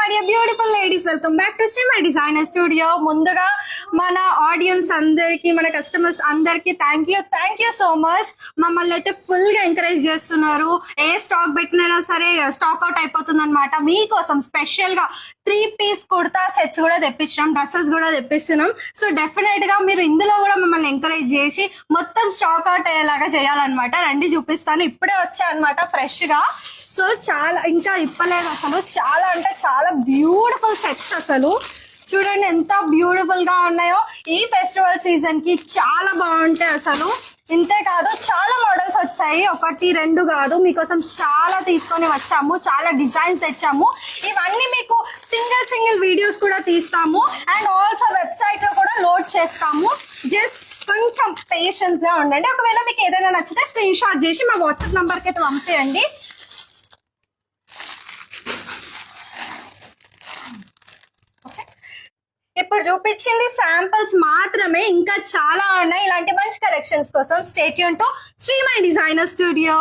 My dear beautiful ladies, welcome back to Sri my designer studio. ముందుగా మన audience అందరికి, మన కస్టమర్స్ అందరికి థ్యాంక్ యూ సో మచ్. మమ్మల్ని అయితే ఫుల్ గా ఎంకరేజ్ చేస్తున్నారు. ఏ స్టాక్ పెట్టినా సరే స్టాక్ అవుట్ అయిపోతుంది అనమాట. మీకోసం స్పెషల్ గా 3 పీస్ కుర్తా సెట్స్ కూడా తెప్పించాం, డ్రెస్సెస్ కూడా తెప్పిస్తున్నాం. సో డెఫినెట్ గా మీరు ఇందులో కూడా మమ్మల్ని ఎంకరేజ్ చేసి మొత్తం స్టాక్ అవుట్ అయ్యేలాగా చేయాలన్నమాట. రండి చూపిస్తాను. ఇప్పుడే వచ్చా అనమాట ఫ్రెష్ గా. సో చాలా ఇంకా ఇప్పలేదు అసలు. చాలా అంటే చాలా బ్యూటిఫుల్ సెట్స్ అసలు. చూడండి ఎంత బ్యూటిఫుల్ గా ఉన్నాయో. ఈ ఫెస్టివల్ సీజన్ కి చాలా బాగుంటాయి అసలు. ఇంతే కాదు, చాలా మోడల్స్ వచ్చాయి, 1 2 కాదు. మీకోసం చాలా తీసుకొని వచ్చాము, చాలా డిజైన్స్ తెచ్చాము. ఇవన్నీ మీకు సింగిల్ వీడియోస్ కూడా తీస్తాము అండ్ ఆల్సో వెబ్సైట్ లో కూడా లోడ్ చేస్తాము. జస్ట్ కొంచెం పేషెన్స్ గా ఉండండి. ఒకవేళ మీకు ఏదైనా నచ్చితే స్క్రీన్ షాట్ చేసి మా వాట్సాప్ నంబర్ కి అయితే పంపేయండి. ఇప్పుడు చూపించింది శాంపిల్స్ మాత్రమే, ఇంకా చాలా ఉన్నాయి. ఇలాంటి మంచి కలెక్షన్స్ కోసం stay tune to Sri my designer studio.